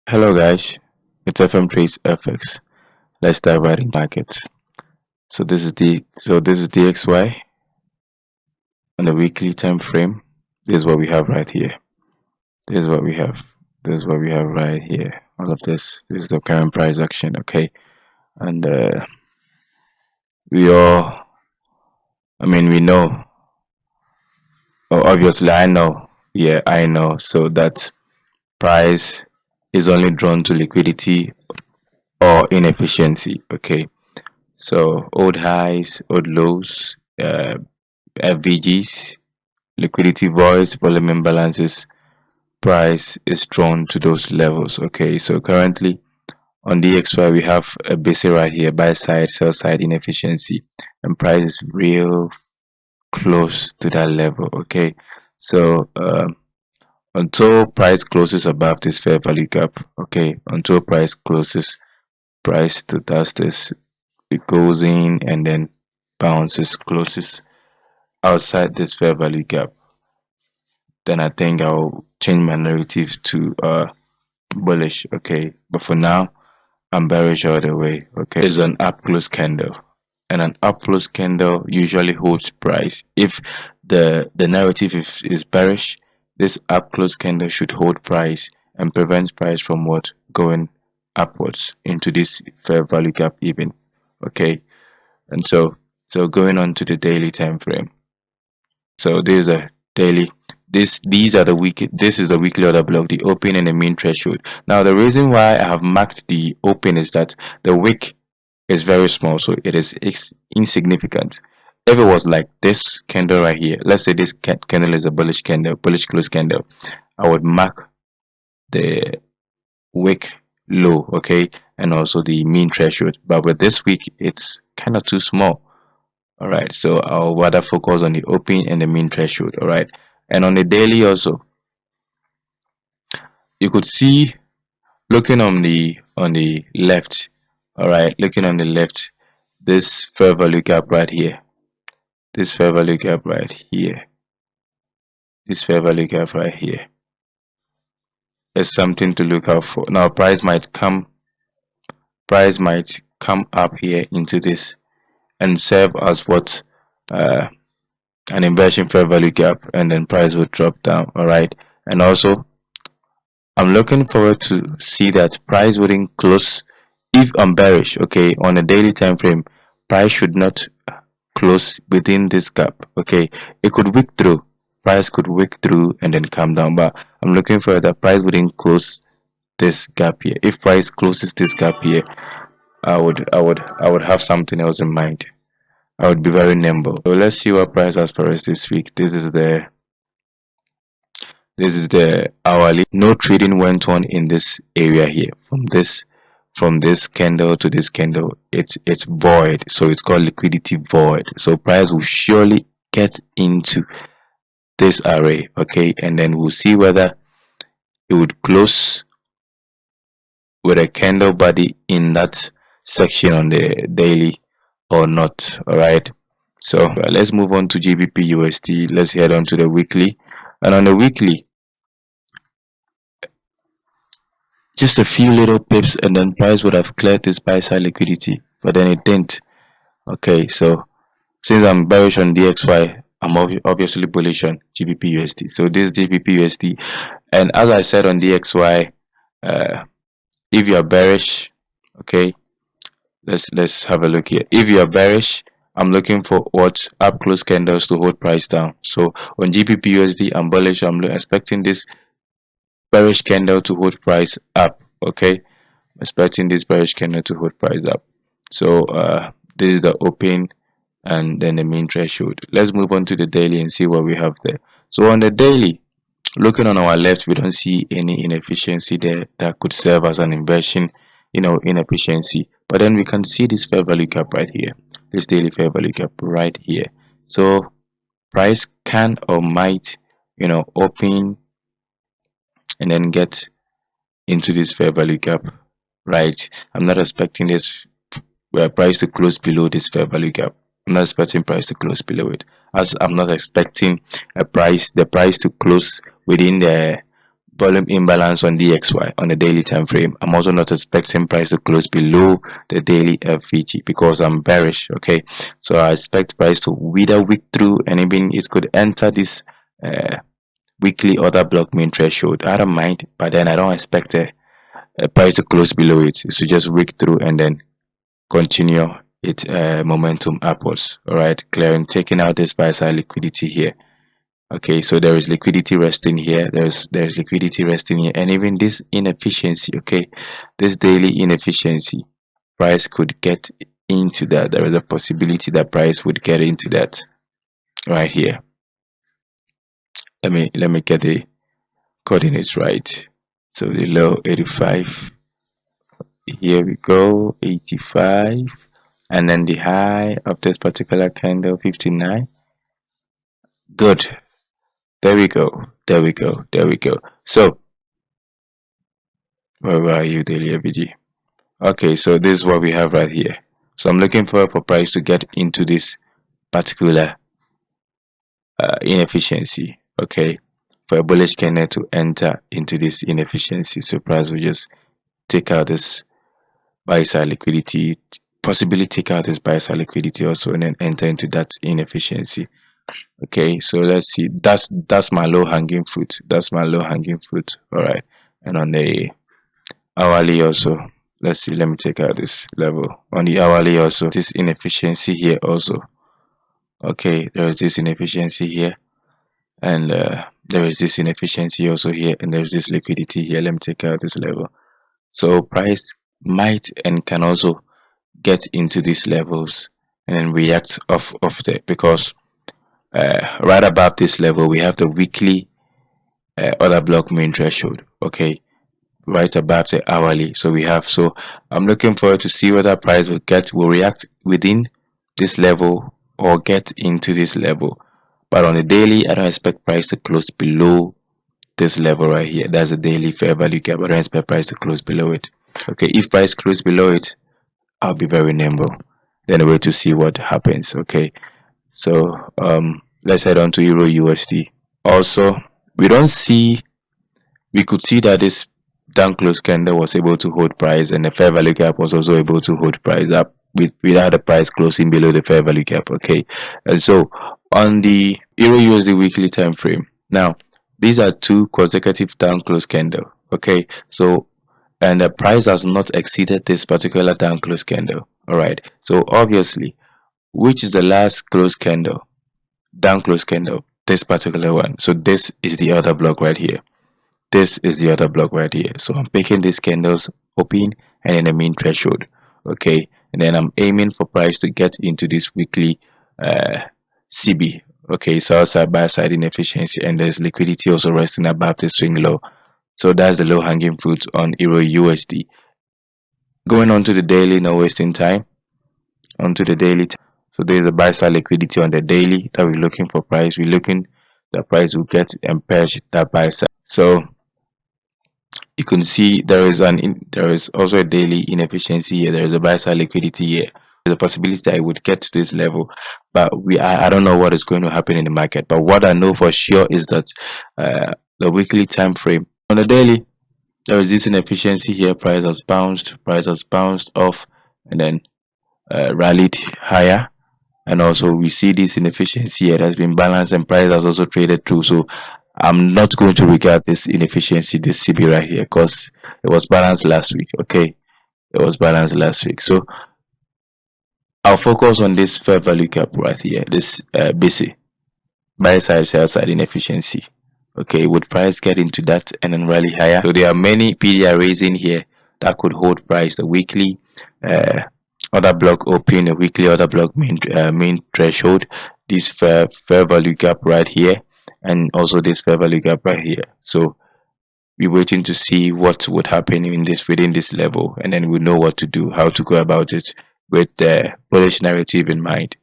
Hello guys, it's FM Trades FX. Let's dive right into markets. So this is DXY on the weekly time frame. This is what we have right here. This is what we have. This is what we have right here. All of this. This is the current price action. Okay, and we all. We know. Oh, obviously, I know. Yeah, I know. So that price is only drawn to liquidity or inefficiency. Okay, so old highs, old lows, FVGs, liquidity voids, volume imbalances, price is drawn to those levels. Okay, so currently on DXY we have a basic right here, buy side, sell side inefficiency, and price is real close to that level. Okay, so until price closes above this fair value gap, okay, until price closes, price to does this, it goes in and then bounces, closes outside this fair value gap, then I think I'll change my narrative to bullish. Okay, but for now I'm bearish all the way. Okay, it's an up close candle, and an up close candle usually holds price. If the narrative is bearish, this up close candle should hold price and prevent price from what going upwards into this fair value gap even. Okay, and so going on to the daily time frame. So this is a daily. These are the weekly. This is the weekly order block, the open and the mean threshold. Now the reason why I have marked the open is that the wick is very small, so it is insignificant. If it was like this candle right here, let's say this candle is a bullish candle, bullish close candle, I would mark the wick low, okay, and also the mean threshold. But with this wick, it's kind of too small. All right, so I'll rather focus on the open and the mean threshold. All right, and on the daily also, you could see, looking on the left. All right, looking on the left, this fair value gap right here, this fair value gap right here, this fair value gap right here is something to look out for. Now price might come up here into this and serve as what, uh, an inversion fair value gap, and then price will drop down. All right, and also I'm looking forward to see that price wouldn't close. If I'm bearish, okay, on a daily time frame, price should not close within this gap. Okay, it could wick through, price could wick through and then come down, but I'm looking for that price wouldn't close this gap here. If price closes this gap here, I would have something else in mind. I would be very nimble. So let's see what price has for us this week. This is the hourly. No trading went on in this area here. From this candle to this candle, it's void. So it's called liquidity void. So price will surely get into this array, okay, and then we'll see whether it would close with a candle body in that section on the daily or not. All right, so let's move on to GBP USD. Let's head on to the weekly, and on the weekly, just a few little pips and then price would have cleared this buy side liquidity, but then it didn't. Okay, so since I'm bearish on DXY, I'm obviously bullish on GBP USD. So this is GBP USD, and as I said on DXY, if you are bearish, okay, let's have a look here. If you are bearish, I'm looking for what up close candles to hold price down. So on GBP USD, I'm bullish. I'm expecting this bearish candle to hold price up. Okay, expecting this bearish candle to hold price up. So this is the open and then the mean threshold. Let's move on to the daily and see what we have there. So on the daily, looking on our left, we don't see any inefficiency there that could serve as an inversion, inefficiency. But then we can see this fair value gap right here, this daily fair value gap right here. So price can or might, open and then get into this fair value gap, right? I'm not expecting this price to close below this fair value gap. I'm not expecting price to close below it, as I'm not expecting the price to close within volume imbalance on DXY on the daily time frame. I'm also not expecting price to close below the daily FVG because I'm bearish. Okay, so I expect price to wither week through, and even it could enter this weekly order block mean threshold. I don't mind, but then I don't expect a price to close below it. So just wick through and then continue its momentum upwards. All right, clearing, taking out this buy side liquidity here. Okay, so there is liquidity resting here, there's liquidity resting here, and even this inefficiency, okay, this daily inefficiency, price could get into that. There is a possibility that price would get into that right here. Let me get the coordinates right. So the low 85, here we go, 85, and then the high of this particular candle 59. Good. There we go. There we go. There we go. So where are you, daily FVG? Okay, so this is what we have right here. So I'm looking for price to get into this particular inefficiency. Okay, for a bullish candle to enter into this inefficiency. So price will just take out this buy side liquidity, possibly take out this buy side liquidity also, and then enter into that inefficiency. Okay, so let's see, that's my low hanging fruit. That's my low hanging fruit. All right, and on the hourly also, let's see, let me take out this level on the hourly also, this inefficiency here also. Okay, there is this inefficiency here, and there is this inefficiency also here, and there's this liquidity here. Let me take out this level. So price might and can also get into these levels and then react off of there, because right above this level we have the weekly order block main threshold. Okay, right above the hourly. So we have, so I'm looking forward to see whether price will react within this level or get into this level. But on the daily, I don't expect price to close below this level right here. That's a daily fair value gap. I don't expect price to close below it. Okay, if price close below it, I'll be very nimble. Then wait to see what happens. Okay, so let's head on to Euro USD. Also, we could see that this down close candle was able to hold price, and the fair value gap was also able to hold price up without the price closing below the fair value gap. Okay, and so on the Euro USD weekly time frame, now these are two consecutive down close candle. Okay, so and the price has not exceeded this particular down close candle. All right, so obviously, which is the last close candle, down close candle? This particular one. So this is the other block right here. This is the other block right here. So I'm picking these candles open and then the mean threshold. Okay, and then I'm aiming for price to get into this weekly CB. Okay, so outside buy side inefficiency, and there's liquidity also resting above the swing low. So that's the low hanging fruit on Euro USD. Going on to the daily, no wasting time. Onto the daily. So there's a buy side liquidity on the daily that we're looking for price. We're looking the price will get and purge that buy side. So you can see there is also a daily inefficiency here. There is a buy side liquidity here. There's a possibility that it would get to this level, but I don't know what is going to happen in the market. But what I know for sure is that the weekly time frame on the daily, there is this inefficiency here. Price has bounced off, and then rallied higher, and also we see this inefficiency here has been balanced, and price has also traded through. So I'm not going to regard this inefficiency, this CB right here, because it was balanced last week. Okay, it was balanced last week. So I'll focus on this fair value gap right here, this BC, buy side sell side inefficiency. Okay, would price get into that and then rally higher? So there are many PDR raising here that could hold price. The weekly order block open, the weekly order block main threshold, this fair value gap right here, and also this fair value gap right here. So we're waiting to see what would happen within this level, and then we know what to do, how to go about it with the bullish narrative in mind.